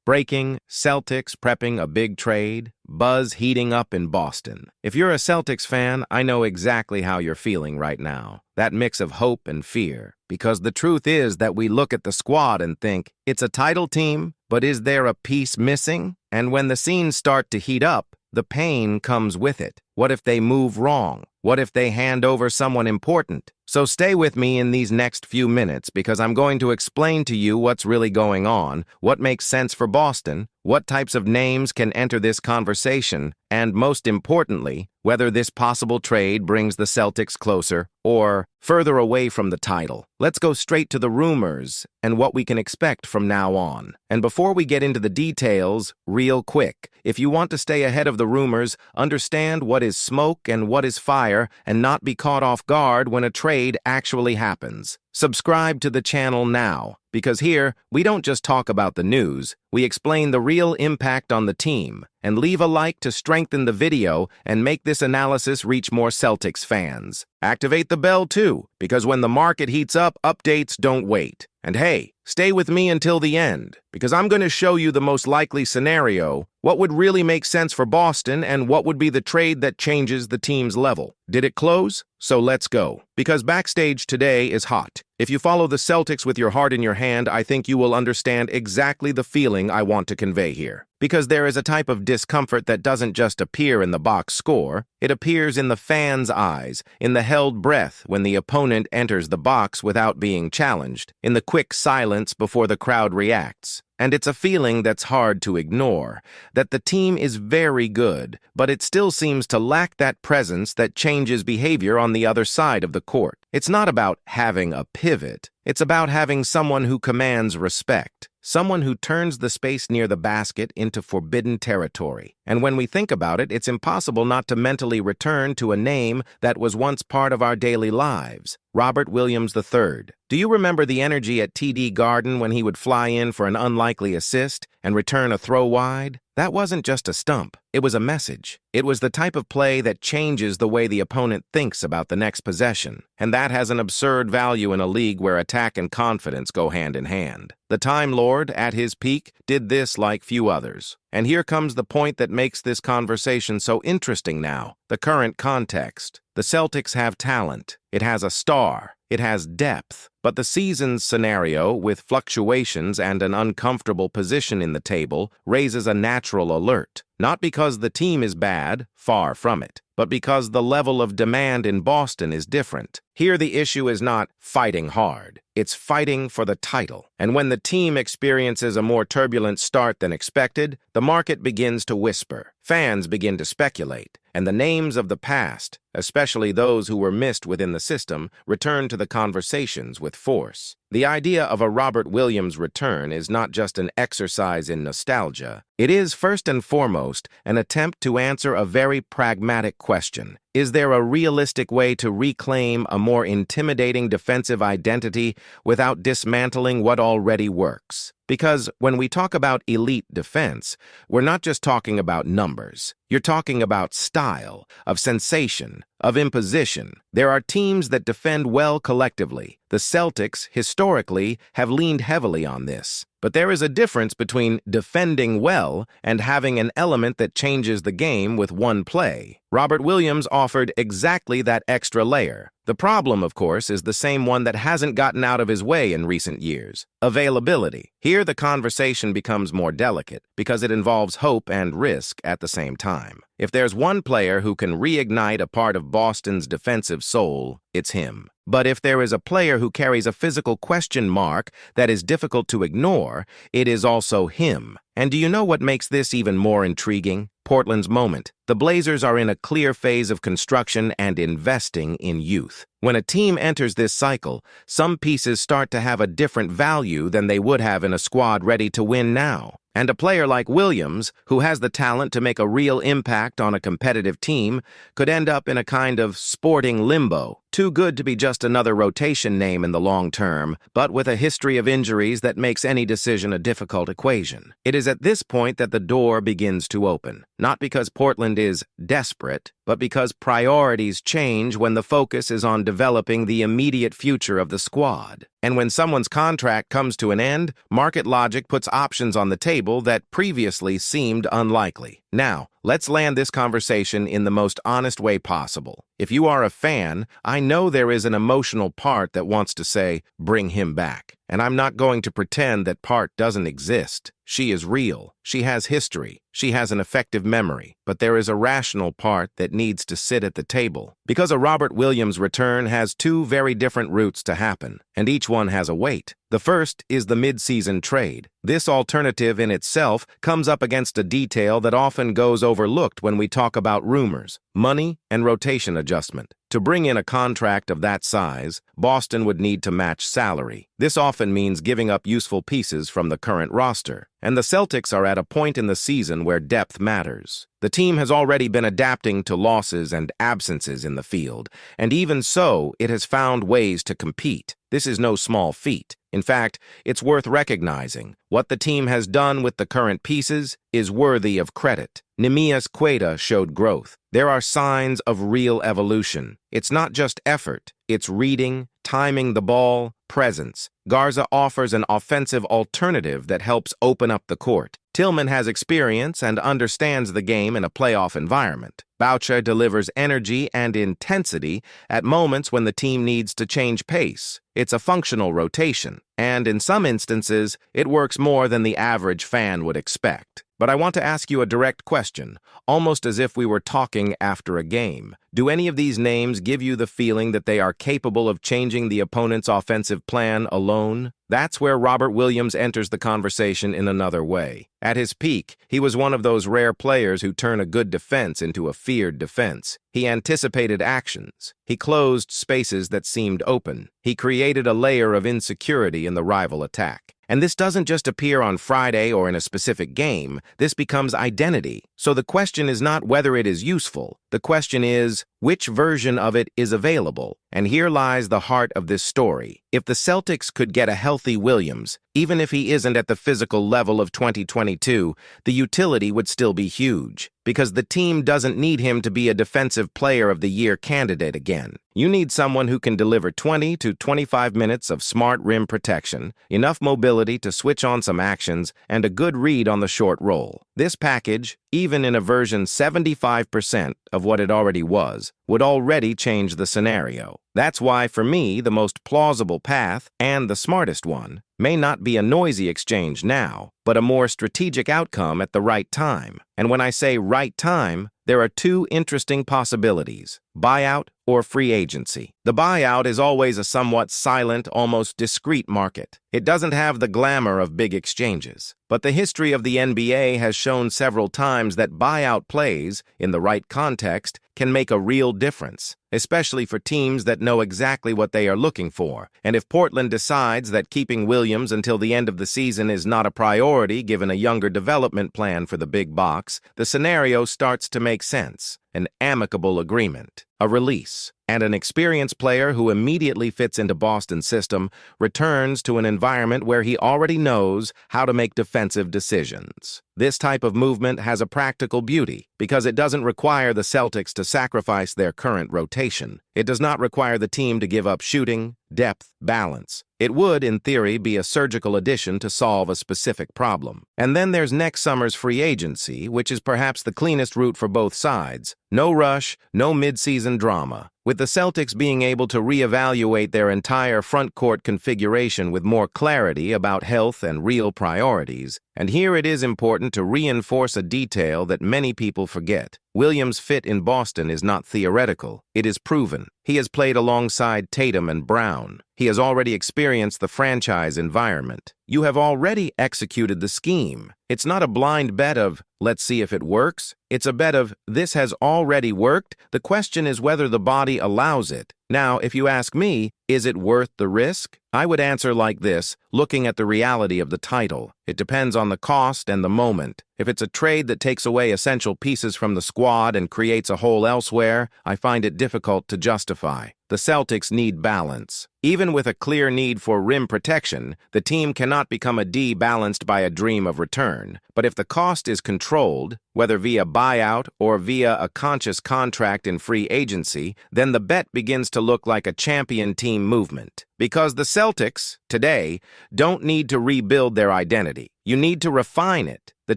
Breaking, Celtics prepping a big trade, buzz heating up in Boston. If you're a Celtics fan, I know exactly how you're feeling right now. That mix of hope and fear. Because the truth is that we look at the squad and think, it's a title team, but is there a piece missing? And when the scenes start to heat up, the pain comes with it. What if they move wrong? What if they hand over someone important? So stay with me in these next few minutes because I'm going to explain to you what's really going on, what makes sense for Boston, what types of names can enter this conversation, and most importantly, whether this possible trade brings the Celtics closer or further away from the title. Let's go straight to the rumors and what we can expect from now on. And before we get into the details, real quick, if you want to stay ahead of the rumors, understand what is smoke and what is fire, and not be caught off guard when a trade actually happens. Subscribe to the channel now, because here, we don't just talk about the news, we explain the real impact on the team, and leave a like to strengthen the video and make this analysis reach more Celtics fans. Activate the bell too, because when the market heats up, updates don't wait. And hey, stay with me until the end, because I'm going to show you the most likely scenario, what would really make sense for Boston, and what would be the trade that changes the team's level. Did it close? So let's go. Because backstage today is hot. If you follow the Celtics with your heart in your hand, I think you will understand exactly the feeling I want to convey here. Because there is a type of discomfort that doesn't just appear in the box score, it appears in the fans' eyes, in the held breath when the opponent enters the box without being challenged, in the quick silence before the crowd reacts. And it's a feeling that's hard to ignore, that the team is very good, but it still seems to lack that presence that changes behavior on the other side of the court. It's not about having a pivot. It's about having someone who commands respect, someone who turns the space near the basket into forbidden territory. And when we think about it, it's impossible not to mentally return to a name that was once part of our daily lives, Robert Williams III. Do you remember the energy at TD Garden when he would fly in for an unlikely assist and return a throw wide? That wasn't just a stump. It was a message. It was the type of play that changes the way the opponent thinks about the next possession. And that has an absurd value in a league where attack and confidence go hand in hand. The Time Lord, at his peak, did this like few others. And here comes the point that makes this conversation so interesting now, the current context. The Celtics have talent. It has a star. It has depth. But the season's scenario, with fluctuations and an uncomfortable position in the table, raises a natural alert. Not because the team is bad, far from it, but because the level of demand in Boston is different. Here the issue is not fighting hard. It's fighting for the title. And when the team experiences a more turbulent start than expected, the market begins to whisper. Fans begin to speculate. And the names of the past, especially those who were missed within the system, return to the conversations with force. The idea of a Robert Williams return is not just an exercise in nostalgia. It is, first and foremost, an attempt to answer a very pragmatic question. Is there a realistic way to reclaim a more intimidating defensive identity without dismantling what already works? Because when we talk about elite defense, we're not just talking about numbers. You're talking about style, of sensation, of imposition. There are teams that defend well collectively. The Celtics, historically, have leaned heavily on this. But there is a difference between defending well and having an element that changes the game with one play. Robert Williams offered exactly that extra layer. The problem, of course, is the same one that hasn't gotten out of his way in recent years: availability. Here, the conversation becomes more delicate because it involves hope and risk at the same time. If there's one player who can reignite a part of Boston's defensive soul, it's him. But if there is a player who carries a physical question mark that is difficult to ignore, it is also him. And do you know what makes this even more intriguing? Portland's moment. The Blazers are in a clear phase of construction and investing in youth. When a team enters this cycle, some pieces start to have a different value than they would have in a squad ready to win now. And a player like Williams, who has the talent to make a real impact on a competitive team, could end up in a kind of sporting limbo. Too good to be just another rotation name in the long term, but with a history of injuries that makes any decision a difficult equation. It is at this point that the door begins to open, not because Portland is desperate, but because priorities change when the focus is on developing the immediate future of the squad. And when someone's contract comes to an end, market logic puts options on the table that previously seemed unlikely. Now, let's land this conversation in the most honest way possible. If you are a fan, I know there is an emotional part that wants to say, bring him back. And I'm not going to pretend that part doesn't exist. She is real. She has history. She has an effective memory. But there is a rational part that needs to sit at the table. Because a Robert Williams return has two very different routes to happen, and each one has a weight. The first is the mid-season trade. This alternative in itself comes up against a detail that often goes overlooked when we talk about rumors: money and rotation adjustment. To bring in a contract of that size, Boston would need to match salary. This often means giving up useful pieces from the current roster. And the Celtics are at a point in the season where depth matters. The team has already been adapting to losses and absences in the field, and even so, it has found ways to compete. This is no small feat. In fact, it's worth recognizing. What the team has done with the current pieces is worthy of credit. Neemias Queta showed growth. There are signs of real evolution. It's not just effort. It's reading, timing the ball, presence. Garza offers an offensive alternative that helps open up the court. Tillman has experience and understands the game in a playoff environment. Boucher delivers energy and intensity at moments when the team needs to change pace. It's a functional rotation, and in some instances, it works more than the average fan would expect. But I want to ask you a direct question, almost as if we were talking after a game. Do any of these names give you the feeling that they are capable of changing the opponent's offensive plan alone? That's where Robert Williams enters the conversation in another way. At his peak, he was one of those rare players who turn a good defense into a feared defense. He anticipated actions. He closed spaces that seemed open. He created a layer of insecurity in the rival attack. And this doesn't just appear on Friday or in a specific game. This becomes identity. So the question is not whether it is useful. The question is, which version of it is available? And here lies the heart of this story. If the Celtics could get a healthy Williams, even if he isn't at the physical level of 2022, the utility would still be huge. Because the team doesn't need him to be a Defensive Player of the Year candidate again. You need someone who can deliver 20 to 25 minutes of smart rim protection, enough mobility to switch on some actions, and a good read on the short roll. This package, even in a version 75% of what it already was, would already change the scenario. That's why, for me, the most plausible path, and the smartest one, may not be a noisy exchange now, but a more strategic outcome at the right time. And when I say right time, there are two interesting possibilities: buyout or free agency. The buyout is always a somewhat silent, almost discreet market. It doesn't have the glamour of big exchanges. But the history of the NBA has shown several times that buyout plays, in the right context, can make a real difference, especially for teams that know exactly what they are looking for. And if Portland decides that keeping Williams until the end of the season is not a priority given a younger development plan for the big box, the scenario starts to make sense. An amicable agreement, a release, and an experienced player who immediately fits into Boston's system returns to an environment where he already knows how to make defensive decisions. This type of movement has a practical beauty because it doesn't require the Celtics to sacrifice their current rotation. It does not require the team to give up shooting, depth, balance. It would, in theory, be a surgical addition to solve a specific problem. And then there's next summer's free agency, which is perhaps the cleanest route for both sides. No rush, no mid-season drama. With the Celtics being able to reevaluate their entire front court configuration with more clarity about health and real priorities. And here it is important to reinforce a detail that many people forget. Williams' fit in Boston is not theoretical. It is proven. He has played alongside Tatum and Brown. He has already experienced the franchise environment. You have already executed the scheme. It's not a blind bet of, let's see if it works. It's a bet of, this has already worked. The question is whether the body allows it. Now, if you ask me, is it worth the risk? I would answer like this, looking at the reality of the title. It depends on the cost and the moment. If it's a trade that takes away essential pieces from the squad and creates a hole elsewhere, I find it difficult to justify. The Celtics need balance. Even with a clear need for rim protection, the team cannot become a D balanced by a dream of return. But if the cost is controlled, whether via buyout or via a conscious contract in free agency, then the bet begins to look like a champion team movement. Because the Celtics, today, don't need to rebuild their identity. You need to refine it. The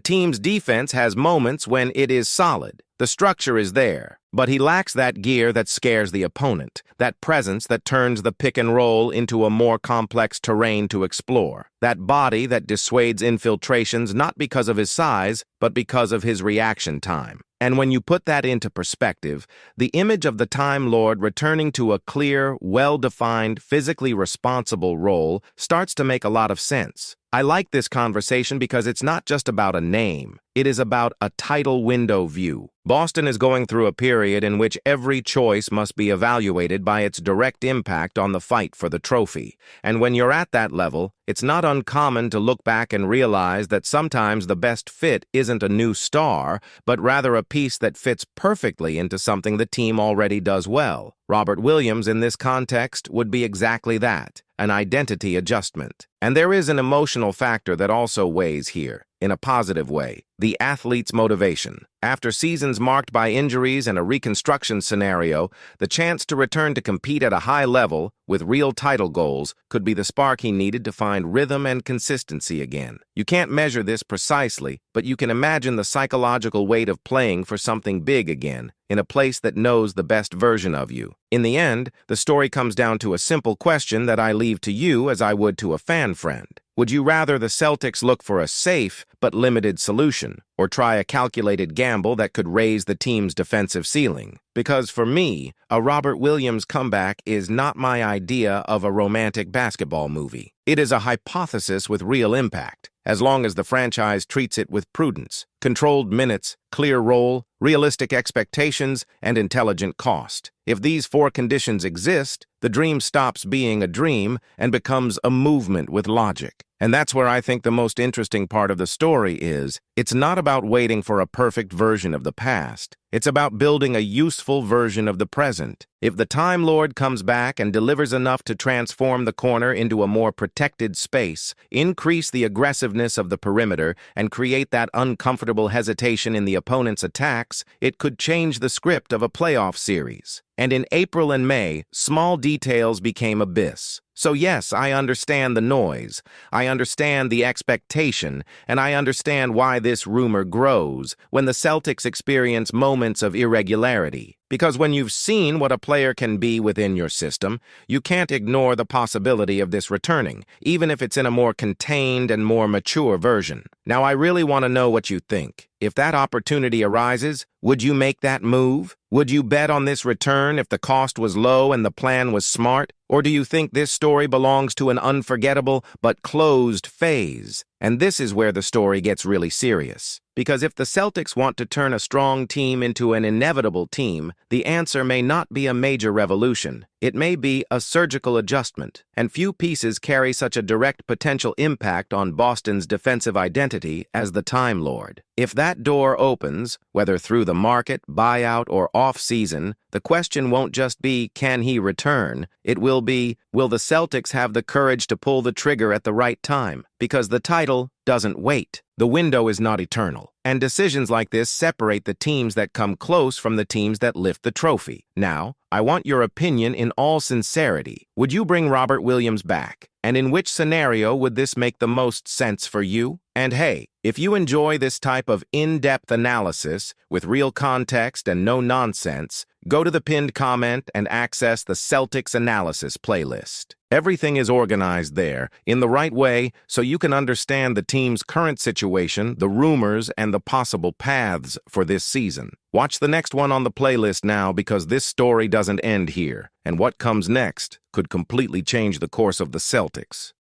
team's defense has moments when it is solid. The structure is there, but he lacks that gear that scares the opponent, that presence that turns the pick and roll into a more complex terrain to explore, that body that dissuades infiltrations not because of his size, but because of his reaction time. And when you put that into perspective, the image of the Time Lord returning to a clear, well-defined, physically responsible role starts to make a lot of sense. I like this conversation because it's not just about a name. It is about a title window view. Boston is going through a period in which every choice must be evaluated by its direct impact on the fight for the trophy. And when you're at that level, it's not uncommon to look back and realize that sometimes the best fit isn't a new star, but rather a piece that fits perfectly into something the team already does well. Robert Williams, in this context, would be exactly that, an identity adjustment. And there is an emotional factor that also weighs here, in a positive way, the athlete's motivation. After seasons marked by injuries and a reconstruction scenario, the chance to return to compete at a high level with real title goals could be the spark he needed to find rhythm and consistency again. You can't measure this precisely, but you can imagine the psychological weight of playing for something big again, in a place that knows the best version of you. In the end, the story comes down to a simple question that I leave to you as I would to a fan friend. Would you rather the Celtics look for a safe but limited solution, or try a calculated gamble that could raise the team's defensive ceiling? Because for me, a Robert Williams comeback is not my idea of a romantic basketball movie. It is a hypothesis with real impact, as long as the franchise treats it with prudence, controlled minutes, clear role, realistic expectations, and intelligent cost. If these four conditions exist, the dream stops being a dream and becomes a movement with logic. And that's where I think the most interesting part of the story is, it's not about waiting for a perfect version of the past. It's about building a useful version of the present. If the Time Lord comes back and delivers enough to transform the corner into a more protected space, increase the aggressiveness of the perimeter, and create that uncomfortable hesitation in the opponent's attacks, it could change the script of a playoff series. And in April and May, small details became abyss. So yes, I understand the noise, I understand the expectation, and I understand why this rumor grows when the Celtics experience moments of irregularity. Because when you've seen what a player can be within your system, you can't ignore the possibility of this returning, even if it's in a more contained and more mature version. Now, I really want to know what you think. If that opportunity arises, would you make that move? Would you bet on this return if the cost was low and the plan was smart? Or do you think this story belongs to an unforgettable but closed phase? And this is where the story gets really serious. Because if the Celtics want to turn a strong team into an inevitable team, the answer may not be a major revolution. It may be a surgical adjustment, and few pieces carry such a direct potential impact on Boston's defensive identity as the Time Lord. If that door opens, whether through the market, buyout, or off-season, the question won't just be, can he return? It will be, will the Celtics have the courage to pull the trigger at the right time? Because the title doesn't wait. The window is not eternal. And decisions like this separate the teams that come close from the teams that lift the trophy. Now, I want your opinion in all sincerity. Would you bring Robert Williams back? And in which scenario would this make the most sense for you? And hey, if you enjoy this type of in-depth analysis with real context and no nonsense, go to the pinned comment and access the Celtics Analysis playlist. Everything is organized there in the right way so you can understand the team's current situation, the rumors, and the possible paths for this season. Watch the next one on the playlist now because this story doesn't end here, and what comes next could completely change the course of the Celtics.